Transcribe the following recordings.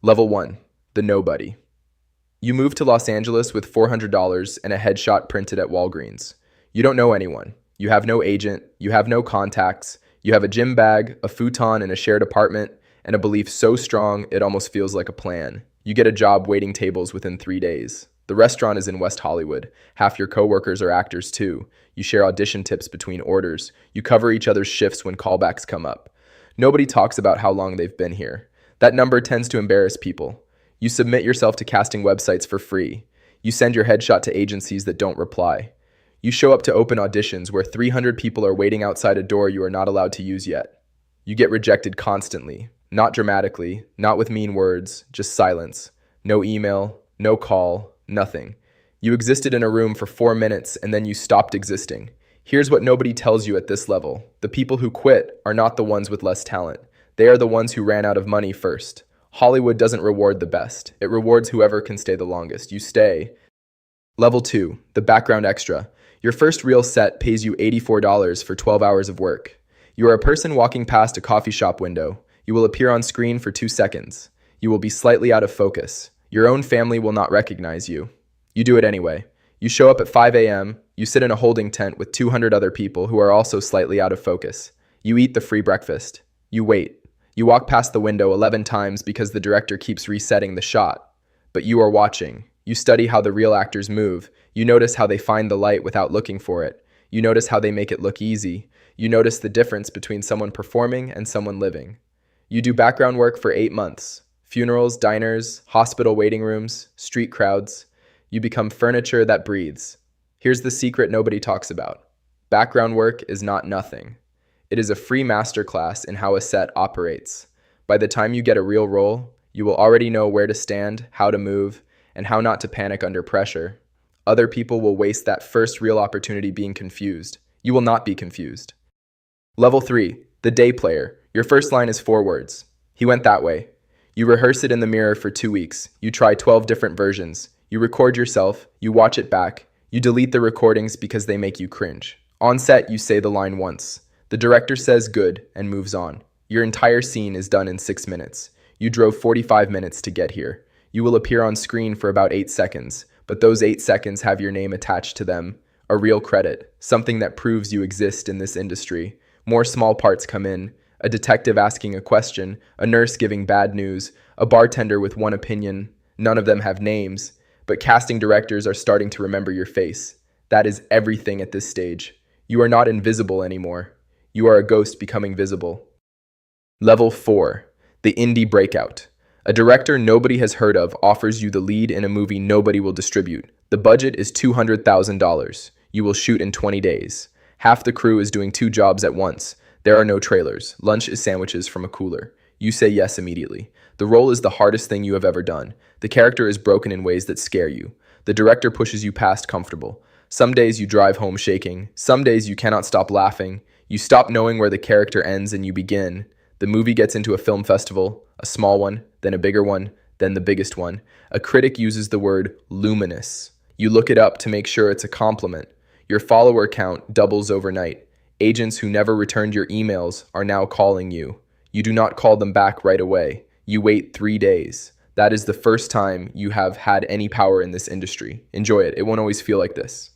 Level 1. The Nobody. You move to Los Angeles with $400 and a headshot printed at Walgreens. You don't know anyone. You have no agent. You have no contacts. You have a gym bag, a futon in a shared apartment, and a belief so strong it almost feels like a plan. You get a job waiting tables within 3 days. The restaurant is in West Hollywood. Half your coworkers are actors too. You share audition tips between orders. You cover each other's shifts when callbacks come up. Nobody talks about how long they've been here. That number tends to embarrass people. You submit yourself to casting websites for free. You send your headshot to agencies that don't reply. You show up to open auditions where 300 people are waiting outside a door you are not allowed to use yet. You get rejected constantly. Not dramatically, not with mean words, just silence. No email, no call, nothing. You existed in a room for 4 minutes and then you stopped existing. Here's what nobody tells you at this level. The people who quit are not the ones with less talent. They are the ones who ran out of money first. Hollywood doesn't reward the best. It rewards whoever can stay the longest. You stay. Level 2, the background extra. Your first real set pays you $84 for 12 hours of work. You are a person walking past a coffee shop window. You will appear on screen for 2 seconds. You will be slightly out of focus. Your own family will not recognize you. You do it anyway. You show up at 5 a.m. You sit in a holding tent with 200 other people who are also slightly out of focus. You eat the free breakfast. You wait. You walk past the window 11 times because the director keeps resetting the shot. But you are watching. You study how the real actors move. You notice how they find the light without looking for it. You notice how they make it look easy. You notice the difference between someone performing and someone living. You do background work for 8 months. Funerals, diners, hospital waiting rooms, street crowds. You become furniture that breathes. Here's the secret nobody talks about. Background work is not nothing. It is a free masterclass in how a set operates. By the time you get a real role, you will already know where to stand, how to move, and how not to panic under pressure. Other people will waste that first real opportunity being confused. You will not be confused. Level 3, the day player. Your first line is 4 words. He went that way. You rehearse it in the mirror for 2 weeks. You try 12 different versions. You record yourself. You watch it back. You delete the recordings because they make you cringe. On set, you say the line once. The director says good and moves on. Your entire scene is done in 6 minutes. You drove 45 minutes to get here. You will appear on screen for about 8 seconds, but those 8 seconds have your name attached to them. A real credit, something that proves you exist in this industry. More small parts come in. A detective asking a question, a nurse giving bad news, a bartender with one opinion. None of them have names, but casting directors are starting to remember your face. That is everything at this stage. You are not invisible anymore. You are a ghost becoming visible. Level 4, the indie breakout. A director nobody has heard of offers you the lead in a movie nobody will distribute. The budget is $200,000. You will shoot in 20 days. Half the crew is doing 2 jobs at once. There are no trailers. Lunch is sandwiches from a cooler. You say yes immediately. The role is the hardest thing you have ever done. The character is broken in ways that scare you. The director pushes you past comfortable. Some days you drive home shaking. Some days you cannot stop laughing. You stop knowing where the character ends and you begin. The movie gets into a film festival, a small one, then a bigger one, then the biggest one. A critic uses the word luminous. You look it up to make sure it's a compliment. Your follower count doubles overnight. Agents who never returned your emails are now calling you. You do not call them back right away. You wait 3 days. That is the first time you have had any power in this industry. Enjoy it. It won't always feel like this.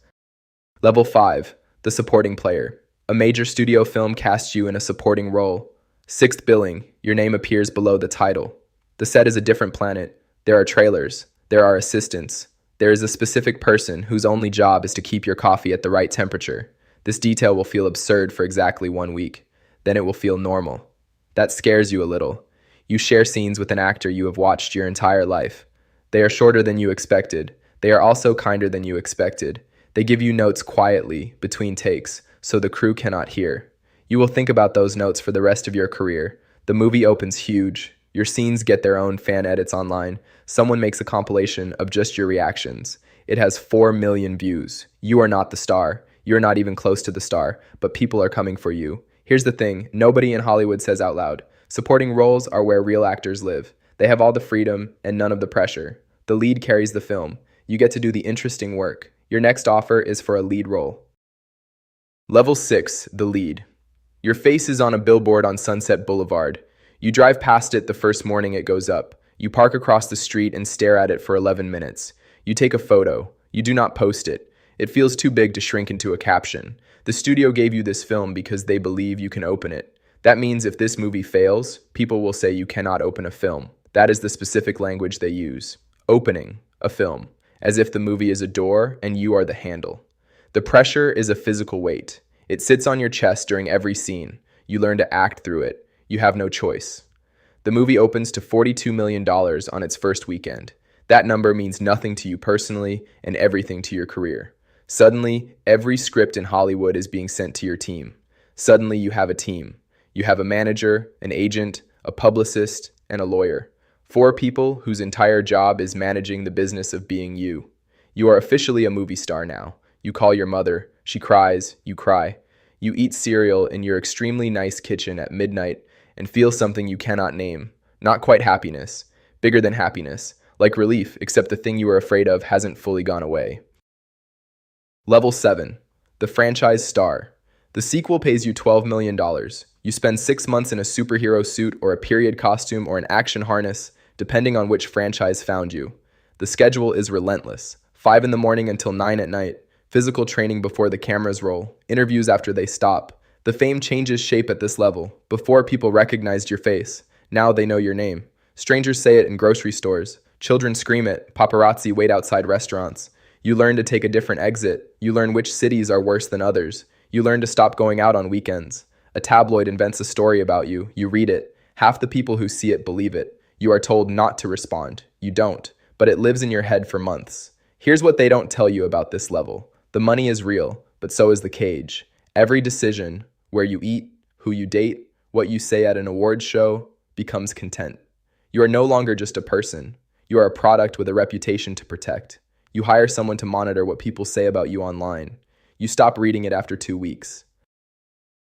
Level 5, the supporting player. A major studio film casts you in a supporting role. 6th billing, your name appears below the title. The set is a different planet. There are trailers. There are assistants. There is a specific person whose only job is to keep your coffee at the right temperature. This detail will feel absurd for exactly 1 week. Then it will feel normal. That scares you a little. You share scenes with an actor you have watched your entire life. They are shorter than you expected. They are also kinder than you expected. They give you notes quietly, between takes, so the crew cannot hear. You will think about those notes for the rest of your career. The movie opens huge. Your scenes get their own fan edits online. Someone makes a compilation of just your reactions. It has 4 million views. You are not the star. You're not even close to the star, but people are coming for you. Here's the thing, nobody in Hollywood says out loud. Supporting roles are where real actors live. They have all the freedom and none of the pressure. The lead carries the film. You get to do the interesting work. Your next offer is for a lead role. Level 6, the lead. Your face is on a billboard on Sunset Boulevard. You drive past it the first morning it goes up. You park across the street and stare at it for 11 minutes. You take a photo. You do not post it. It feels too big to shrink into a caption. The studio gave you this film because they believe you can open it. That means if this movie fails, people will say you cannot open a film. That is the specific language they use. Opening a film, as if the movie is a door and you are the handle. The pressure is a physical weight. It sits on your chest during every scene. You learn to act through it. You have no choice. The movie opens to $42 million on its first weekend. That number means nothing to you personally and everything to your career. Suddenly, every script in Hollywood is being sent to your team. Suddenly, you have a team. You have a manager, an agent, a publicist, and a lawyer. 4 people whose entire job is managing the business of being you. You are officially a movie star now. You call your mother. She cries. You cry. You eat cereal in your extremely nice kitchen at midnight and feel something you cannot name. Not quite happiness. Bigger than happiness. Like relief, except the thing you are afraid of hasn't fully gone away. Level 7. The franchise star. The sequel pays you $12 million. You spend 6 months in a superhero suit or a period costume or an action harness, depending on which franchise found you. The schedule is relentless. 5 in the morning until 9 at night. Physical training before the cameras roll. Interviews after they stop. The fame changes shape at this level. Before, people recognized your face. Now they know your name. Strangers say it in grocery stores. Children scream it. Paparazzi wait outside restaurants. You learn to take a different exit. You learn which cities are worse than others. You learn to stop going out on weekends. A tabloid invents a story about you. You read it. Half the people who see it believe it. You are told not to respond. You don't. But it lives in your head for months. Here's what they don't tell you about this level. The money is real, but so is the cage. Every decision, where you eat, who you date, what you say at an awards show, becomes content. You are no longer just a person. You are a product with a reputation to protect. You hire someone to monitor what people say about you online. You stop reading it after 2 weeks.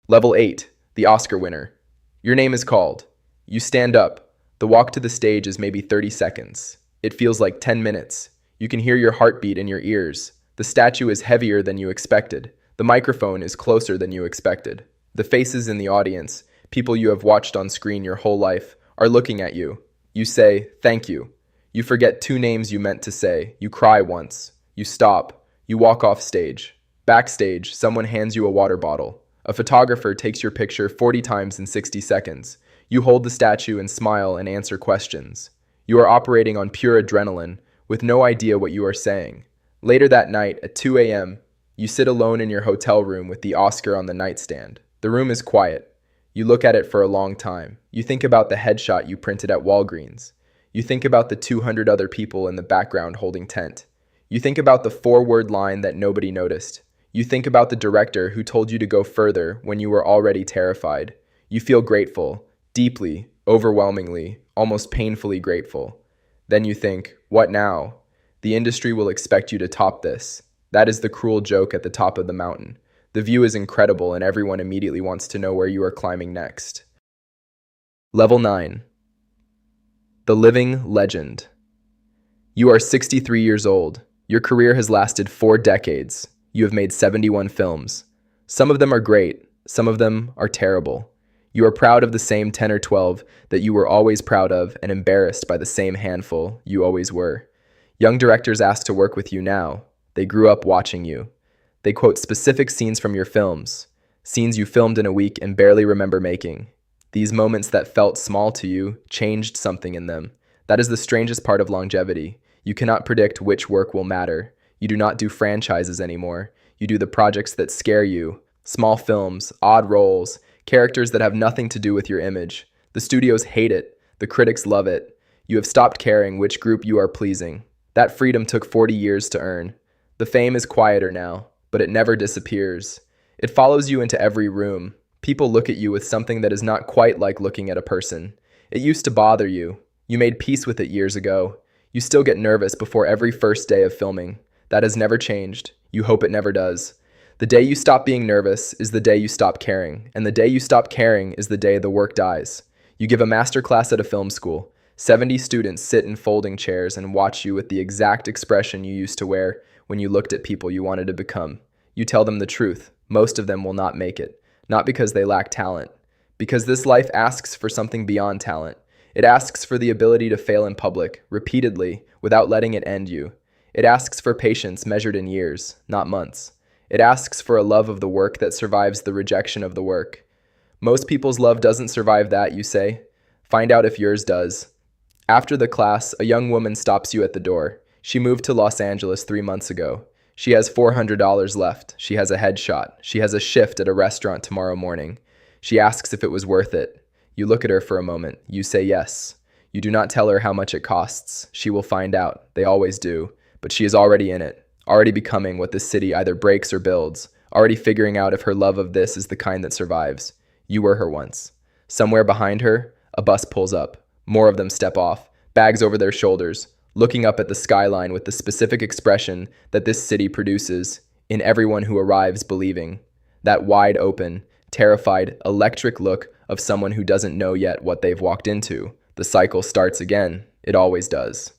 Level 8, the Oscar winner. Your name is called. You stand up. The walk to the stage is maybe 30 seconds. It feels like 10 minutes. You can hear your heartbeat in your ears. The statue is heavier than you expected. The microphone is closer than you expected. The faces in the audience, people you have watched on screen your whole life, are looking at you. You say, "Thank you." You forget 2 names you meant to say. You cry once. You stop. You walk off stage. Backstage, someone hands you a water bottle. A photographer takes your picture 40 times in 60 seconds. You hold the statue and smile and answer questions. You are operating on pure adrenaline, with no idea what you are saying. Later that night, at 2 a.m., you sit alone in your hotel room with the Oscar on the nightstand. The room is quiet. You look at it for a long time. You think about the headshot you printed at Walgreens. You think about the 200 other people in the background holding tent. You think about the 4-word line that nobody noticed. You think about the director who told you to go further when you were already terrified. You feel grateful, deeply, overwhelmingly, almost painfully grateful. Then you think, what now? The industry will expect you to top this. That is the cruel joke at the top of the mountain. The view is incredible and everyone immediately wants to know where you are climbing next. Level 9. The living legend. You are 63 years old. Your career has lasted 4 decades. You have made 71 films. Some of them are great. Some of them are terrible. You are proud of the same 10 or 12 that you were always proud of and embarrassed by the same handful you always were. Young directors ask to work with you now. They grew up watching you. They quote specific scenes from your films, scenes you filmed in a week and barely remember making. These moments that felt small to you changed something in them. That is the strangest part of longevity. You cannot predict which work will matter. You do not do franchises anymore. You do the projects that scare you. Small films, odd roles, characters that have nothing to do with your image. The studios hate it. The critics love it. You have stopped caring which group you are pleasing. That freedom took 40 years to earn. The fame is quieter now, but it never disappears. It follows you into every room. People look at you with something that is not quite like looking at a person. It used to bother you. You made peace with it years ago. You still get nervous before every first day of filming. That has never changed. You hope it never does. The day you stop being nervous is the day you stop caring, and the day you stop caring is the day the work dies. You give a master class at a film school. 70 students sit in folding chairs and watch you with the exact expression you used to wear when you looked at people you wanted to become. You tell them the truth. Most of them will not make it. Not because they lack talent. Because this life asks for something beyond talent. It asks for the ability to fail in public, repeatedly, without letting it end you. It asks for patience measured in years, not months. It asks for a love of the work that survives the rejection of the work. Most people's love doesn't survive that, you say. Find out if yours does. After the class, a young woman stops you at the door. She moved to Los Angeles 3 months ago. She has $400 left. She has a headshot. She has a shift at a restaurant tomorrow morning. She asks if it was worth it. You look at her for a moment. You say yes. You do not tell her how much it costs. She will find out. They always do. But she is already in it, already becoming what this city either breaks or builds, already figuring out if her love of this is the kind that survives. You were her once. Somewhere behind her, a bus pulls up. More of them step off, bags over their shoulders, looking up at the skyline with the specific expression that this city produces in everyone who arrives believing. That wide open, terrified, electric look of someone who doesn't know yet what they've walked into. The cycle starts again. It always does.